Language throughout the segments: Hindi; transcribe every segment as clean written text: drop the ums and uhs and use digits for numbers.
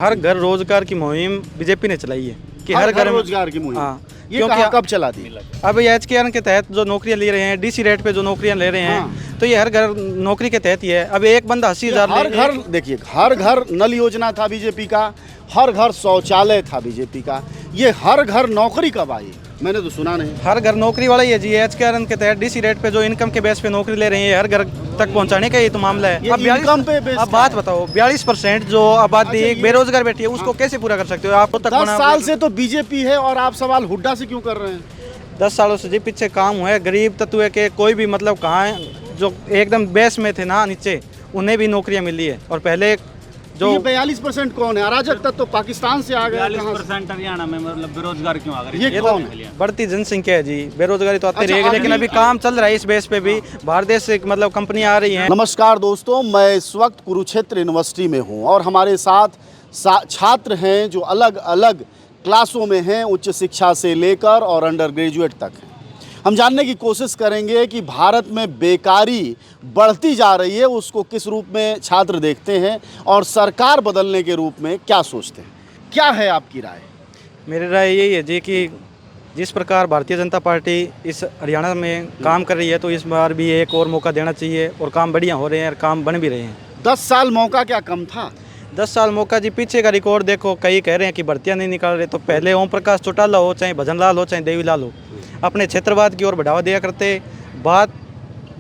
हर घर रोजगार की मुहिम बीजेपी ने चलाई है कि हर घर रोजगार की मुहिम। हाँ, ये कब चला थी? अब ये HKN के तहत जो नौकरियां ले रहे हैं, DC रेट पे जो नौकरियां ले रहे हैं, हाँ। तो ये हर घर नौकरी के तहत ही है। अब एक बंदा 80,000 हर घर, देखिए, हर घर नल योजना था बीजेपी का, हर घर शौचालय था बीजेपी का। ये हर घर नौकरी कब आई? मैंने तो सुना नहीं। हर घर नौकरी वाला ही है जी। HKN के तहत DC रेट पे जो इनकम के बेस पे नौकरी ले रहे हैं, हर घर तक पहुंचाने का ये तो मामला है। अब इनकम पे बेस अब बात बताओ, 42% जो आबादी बेरोजगार बैठी है, उसको कैसे पूरा कर सकते हो आप? 10 साल से तो बीजेपी है और आप सवाल हुड्डा से क्यों कर रहे हैं? 10 सालों से जी पीछे काम हुआ है। गरीब तत्व के कोई भी मतलब कहाँ है जो एकदम बेस में थे ना नीचे, उन्हें भी नौकरियां मिली है। और पहले जो 42% कौन है? अराजक तत्व पाकिस्तान से आ गया। 42% हरियाणा में मतलब बेरोजगार क्यों आ गए? ये कौन है? बढ़ती जनसंख्या है जी। बेरोजगारी तो आती अच्छा, रहेगी, लेकिन अभी काम चल रहा है इस बेस पे भी। बाहर देश से मतलब कंपनियां आ रही हैं। नमस्कार दोस्तों, मैं इस वक्त कुरुक्षेत्र यूनिवर्सिटी में हूँ और हमारे साथ छात्र हैं जो अलग अलग क्लासों में हैं, उच्च शिक्षा से लेकर और अंडर ग्रेजुएट तक हैं। हम जानने की कोशिश करेंगे कि भारत में बेकारी बढ़ती जा रही है, उसको किस रूप में छात्र देखते हैं और सरकार बदलने के रूप में क्या सोचते हैं। क्या है आपकी राय? मेरी राय यही है जी कि जिस प्रकार भारतीय जनता पार्टी इस हरियाणा में काम कर रही है, तो इस बार भी एक और मौका देना चाहिए। और काम बढ़िया हो रहे हैं और काम बन भी रहे हैं। 10 साल मौका क्या कम था? 10 साल मौका जी, पीछे का रिकॉर्ड देखो। कई कह रहे हैं कि भर्तियां नहीं निकाल रहे, तो पहले ओम प्रकाश चौटाला हो, चाहे भजन लाल हो, चाहे देवीलाल हो, अपने क्षेत्रवाद की ओर बढ़ावा दिया करते। बात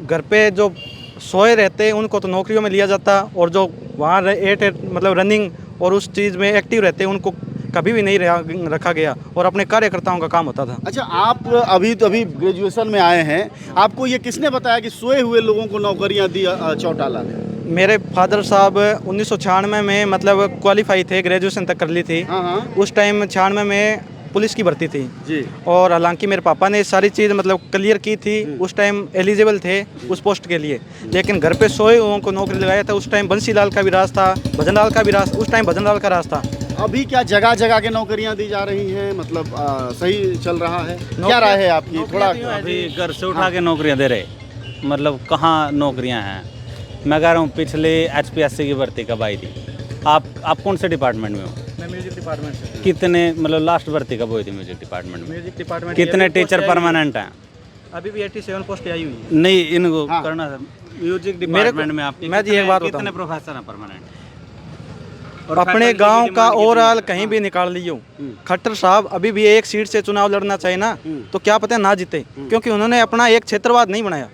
घर पे जो सोए रहते उनको तो नौकरियों में लिया जाता, और जो वहाँ मतलब रनिंग और उस चीज़ में एक्टिव रहते उनको कभी भी नहीं रखा गया, और अपने कार्यकर्ताओं का काम होता था। अच्छा, आप अभी ग्रेजुएशन में आए हैं, आपको ये किसने बताया कि सोए हुए लोगों को नौकरियां दी चौटाला ने? मेरे फादर साहब 1996 में मतलब क्वालिफाई थे, ग्रेजुएशन तक कर ली थी। उस टाइम 96 में पुलिस की भर्ती थी जी। और हालांकि मेरे पापा ने सारी चीज़ मतलब क्लियर की थी, उस टाइम एलिजिबल थे उस पोस्ट के लिए। लेकिन घर पे सोए हुओं को नौकरी लगाया था। उस टाइम बंसी लाल का भी राज था, भजन लाल का भी राज, उस टाइम भजन लाल का राज था। अभी क्या जगह जगह के नौकरियां दी जा रही हैं? मतलब सही चल रहा है? क्या राय है आपकी? थोड़ा अभी घर से उठा के नौकरियां दे रहे, मतलब कहाँ नौकरियां हैं? मैं कह रहा हूँ पिछले HPSC की भर्ती कब आई थी? आप कौन से डिपार्टमेंट में हो? मैं म्यूजिक डिपार्टमेंट से। कितने मतलब लास्ट भर्ती कब हुई थी म्यूजिक डिपार्टमेंट में? म्यूजिक डिपार्टमेंट कितने टीचर परमानेंट हैं? अभी भी 87 पोस्ट आई हुई है। नहीं, इनको हाँ। करना है म्यूजिक डिपार्टमेंट में। आपके मैं जी एक बात कितने बताऊं, प्रोफेसर हैं परमानेंट? अपने गांव का ओवरऑल कहीं भी निकाल लियो, खट्टर साहब अभी भी एक सीट से चुनाव लड़ना चाहिए ना, तो क्या पता ना जीते, क्योंकि उन्होंने अपना एक क्षेत्रवाद नहीं बनाया।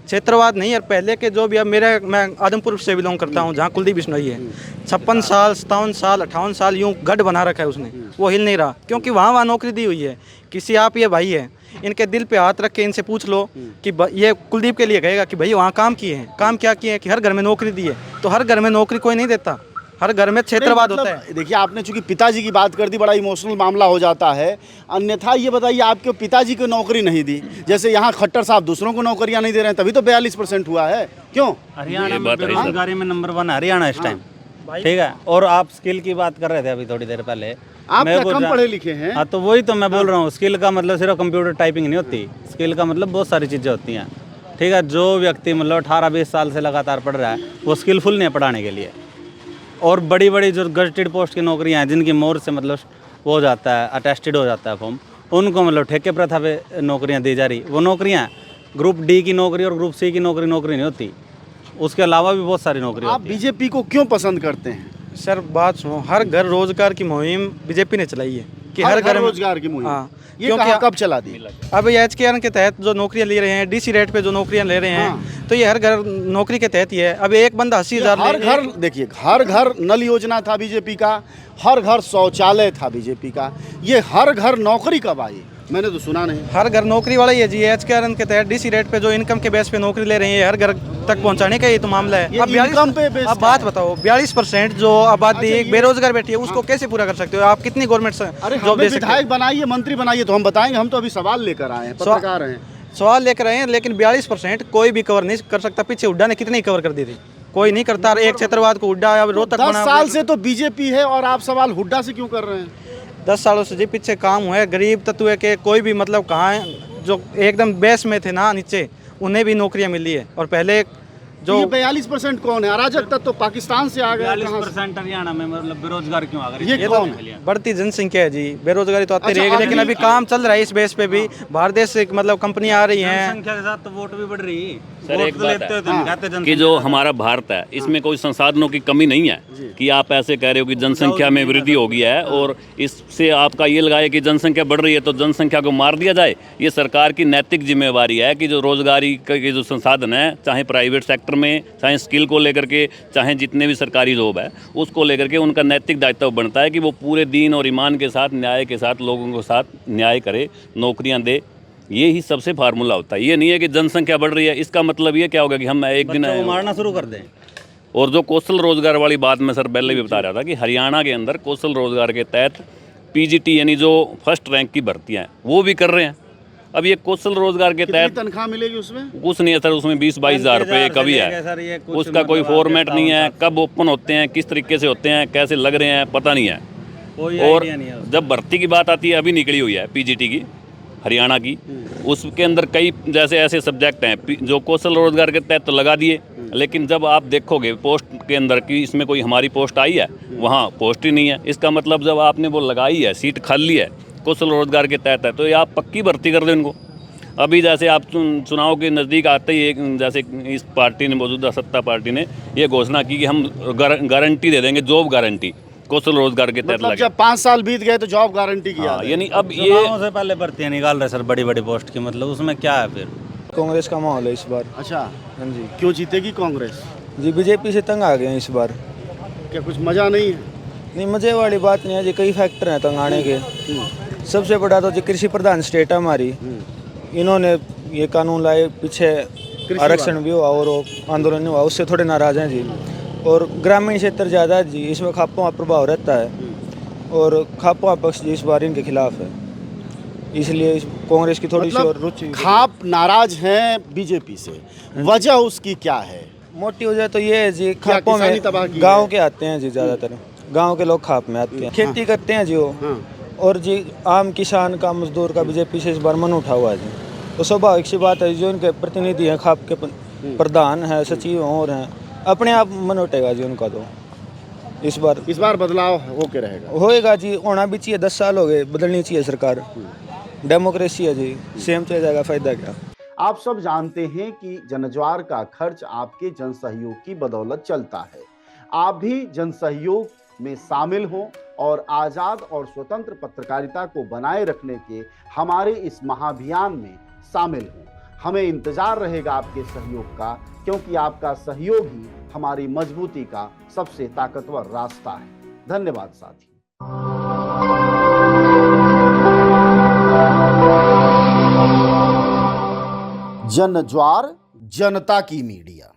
क्षेत्रवाद नहीं। और पहले के जो भी, अब मैं आदमपुर से बिलोंग करता हूँ, जहाँ कुलदीप बिश्नोई है। 56 साल, 57 साल, 58 साल यूँ गढ़ बना रखा है उसने, वो हिल नहीं रहा, क्योंकि वहाँ नौकरी दी हुई है। किसी आप ये भाई है, इनके दिल पे हाथ रख के इनसे पूछ लो कि ये कुलदीप के लिए कहेगा कि भाई वहाँ काम किए हैं, काम क्या किए हैं कि हर घर में नौकरी दी है। तो हर घर में नौकरी कोई नहीं देता, हर घर में क्षेत्रवाद होता है। देखिए, आपने चूंकि पिताजी की बात कर दी, बड़ा इमोशनल मामला हो जाता है। अन्यथा ये बताइए, आपके पिताजी को नौकरी नहीं दी, जैसे यहाँ खट्टर साहब दूसरों को नौकरियां नहीं दे रहे हैं, तभी तो 42% हुआ है। क्यों? हरियाणा में बेरोजगारी में नंबर 1 हरियाणा इस टाइम, ठीक है। और आप स्किल की बात कर रहे थे अभी थोड़ी देर पहले। आप क्या कम पढ़े लिखे हैं? हाँ, तो वही तो मैं बोल रहा हूँ। स्किल का मतलब सिर्फ कंप्यूटर टाइपिंग नहीं होती, स्किल का मतलब बहुत सारी चीज़ें होती हैं, ठीक है। जो व्यक्ति मतलब 18-20 साल से लगातार पढ़ रहा है, वो स्किलफुल नहीं है पढ़ाने के लिए। और बड़ी बड़ी जो गजटेड पोस्ट की नौकरियां हैं, जिनकी मोर से मतलब वो हो जाता है, अटेस्टेड हो जाता है फॉर्म, उनको मतलब ठेके प्रथा पे नौकरियां दी जा रही। वो नौकरियां ग्रुप D की नौकरी और ग्रुप C की नौकरी नहीं होती, उसके अलावा भी बहुत सारी नौकरी आप होती है। बीजेपी को क्यों पसंद करते हैं? सर बात सुनो, हर घर रोजगार की मुहिम बीजेपी ने चलाई है कि हर घर रोजगार की मुहिम। हाँ, ये कब चला थी? अब ये HKN के तहत जो नौकरियां ले रहे हैं, DC रेट पे जो नौकरियां ले रहे हैं, तो ये हर घर नौकरी के तहत ही है। अब एक बंदा 80,000 हर घर, देखिए, हर घर नल योजना था बीजेपी का, हर घर शौचालय था बीजेपी का। ये हर घर नौकरी कब आई? मैंने तो सुना नहीं। हर घर नौकरी वाला ही है जी। HKN के तहत DC रेट पे जो इनकम के बेस पे नौकरी ले रहे हैं, हर घर तक पहुंचाने का ये तो मामला है। अब इनकम पे बेस अब बात बताओ, 42% जो आबादी बेरोजगार बैठी है, उसको कैसे पूरा कर सकते हो आप? कितनी गवर्नमेंट से जॉब दे सकते हो? विधायक बनाइए, मंत्री बनाइए, तो हम बताएंगे। हम तो अभी सवाल लेकर आए हैं, पत्रकार हैं, सवाल लेकर आए हैं। लेकिन 42% कोई भी कवर नहीं कर सकता। पीछे हुड्डा ने कितनी कवर कर दी थी? कोई नहीं करता। एक क्षेत्रवाद को हुड्डा अब रोहतक 10 साल से तो बीजेपी है और आप सवाल हुड्डा से क्यों कर रहे हैं? 10 सालों से जी पीछे काम हुआ है। गरीब तत्व के कोई भी मतलब कहाँ है जो एकदम बेस में थे ना नीचे, उन्हें भी नौकरियां मिली है। और पहले जो 42% कौन है? अराजक तत्व तो पाकिस्तान से आ गया, कहाँ से? 40% हरियाणा में मतलब बेरोजगार क्यों आ गए? ये कौन है? बढ़ती जनसंख्या है जी, बेरोजगारी तो आती अच्छा, रहेगी, लेकिन अभी काम चल रहा है इस बेस पे भी। बाहर देश से मतलब कंपनी आ रही हैं। जनसंख्या के साथ तो वोट भी बढ़ रही है। सर, वोट एक तो बात लेते है हो तो नहीं कहते कि जनसंख्या जो ज्यादा। हमारा भारत है इसमें कोई संसाधनों की कमी नहीं है कि आप ऐसे कह रहे हो कि जनसंख्या में वृद्धि हो गई है और इससे आपका ये लगाए कि जनसंख्या बढ़ रही है तो जनसंख्या को मार दिया जाए। ये सरकार की नैतिक जिम्मेवारी है कि जो रोजगारी के जो संसाधन है, चाहे प्राइवेट सेक्टर में, चाहे स्किल को लेकर के, चाहे जितने भी सरकारी जॉब है उसको लेकर के उनका नैतिक दायित्व बनता है कि वो पूरे दीन और ईमान के साथ, न्याय के साथ लोगों के साथ न्याय करे, नौकरियां दे। ये ही सबसे फार्मूला होता है। ये नहीं है कि जनसंख्या बढ़ रही है इसका मतलब ये क्या होगा कि हम एक दिन बच्चों को मारना शुरू कर दें। और जो कौशल रोजगार वाली बात मैं सर पहले भी बता रहा था कि हरियाणा के अंदर कौशल रोजगार के तहत पीजीटी यानी जो फर्स्ट रैंक की भर्तियां हैं वो भी कर रहे हैं। अब ये कौशल रोजगार के कितनी तहत तनख्वाह मिलेगी उसमें? कुछ नहीं है सर, उसमें 20-22 हज़ार रुपये कभी सर, ये है। कुछ उसका कोई मतलब फॉर्मेट नहीं है, आपके कब ओपन होते हैं, किस तरीके से होते हैं, कैसे लग रहे हैं, पता नहीं है। कोई और आइडिया नहीं है। जब भर्ती की बात आती है, अभी निकली हुई है पीजीटी की हरियाणा की, उसके अंदर कई जैसे ऐसे सब्जेक्ट हैं जो कौशल रोजगार के तहत तो लगा दिए, लेकिन जब आप देखोगे पोस्ट के अंदर कि इसमें कोई हमारी पोस्ट आई है, वहाँ पोस्ट ही नहीं है। इसका मतलब जब आपने वो लगाई है, सीट खाली है, कौशल रोजगार के तहत है, तो ये आप पक्की भर्ती कर दें इनको। अभी जैसे आप चुनाव के नज़दीक आते ही एक जैसे इस पार्टी ने, मौजूदा सत्ता पार्टी ने ये घोषणा की कि हम गारंटी दे देंगे, जॉब गारंटी कौशल रोजगार के तहत मतलब लगे। जब 5 साल बीत गए तो जॉब गारंटी की याद है। यानी अब ये चुनावों से पहले भर्तियां निकाल रहे सर, बड़ी बड़ी पोस्ट की, मतलब उसमें क्या है फिर? कांग्रेस का माहौल है इस बार। अच्छा, हाँ जी क्यों जीतेगी कांग्रेस? जी, बीजेपी से तंग आ गए हैं इस बार। क्या कुछ मजा नहीं है? नहीं, मजे वाली बात नहीं है जी, कई फैक्टर हैं तंग आने के। सबसे बड़ा तो जी कृषि प्रधान स्टेट है हमारी, इन्होंने ये कानून लाए, पीछे आरक्षण भी हुआ और आंदोलन हुआ, उससे थोड़े नाराज हैं जी। और ग्रामीण क्षेत्र ज़्यादा है जी, इसमें खापों का प्रभाव रहता है और खापों का पक्ष जी इस बार इनके खिलाफ है, इसलिए कांग्रेस की थोड़ी सी और रुचि। खाप नाराज हैं बीजेपी से, वजह उसकी क्या है? मोटी वजह तो ये है जी, खापों किसानी तबाह की में है? गांव के आते हैं जी, ज़्यादातर गांव के लोग खाप में आते हैं, खेती करते हैं जी वो। हाँ। और जी आम किसान का, मजदूर का बीजेपी से इस बार मन उठा हुआ है जी। तो स्वाभाविक सी बात है, जो उनके प्रतिनिधि हैं, खाप के प्रधान हैं, सचिव और हैं, अपने आप मन उठेगा जी उनका। तो इस बार बदलाव होके रहेगा। होएगा जी, होना भी चाहिए। 10 साल हो गए, बदलनी चाहिए सरकार, डेमोक्रेसी है जी, सेम चल जाएगा, फायदा क्या। आप सब जानते हैं कि जनज्वार का खर्च आपके जनसहयोग की बदौलत चलता है। आप भी जनसहयोग में शामिल हों और आज़ाद और स्वतंत्र पत्रकारिता को बनाए रखने के हमारे इस महाअभियान में शामिल हों। हमें इंतजार रहेगा आपके सहयोग का, क्योंकि आपका सहयोग ही हमारी मजबूती का सबसे ताकतवर रास्ता है। धन्यवाद साथी। जनज्वार, जनता की मीडिया।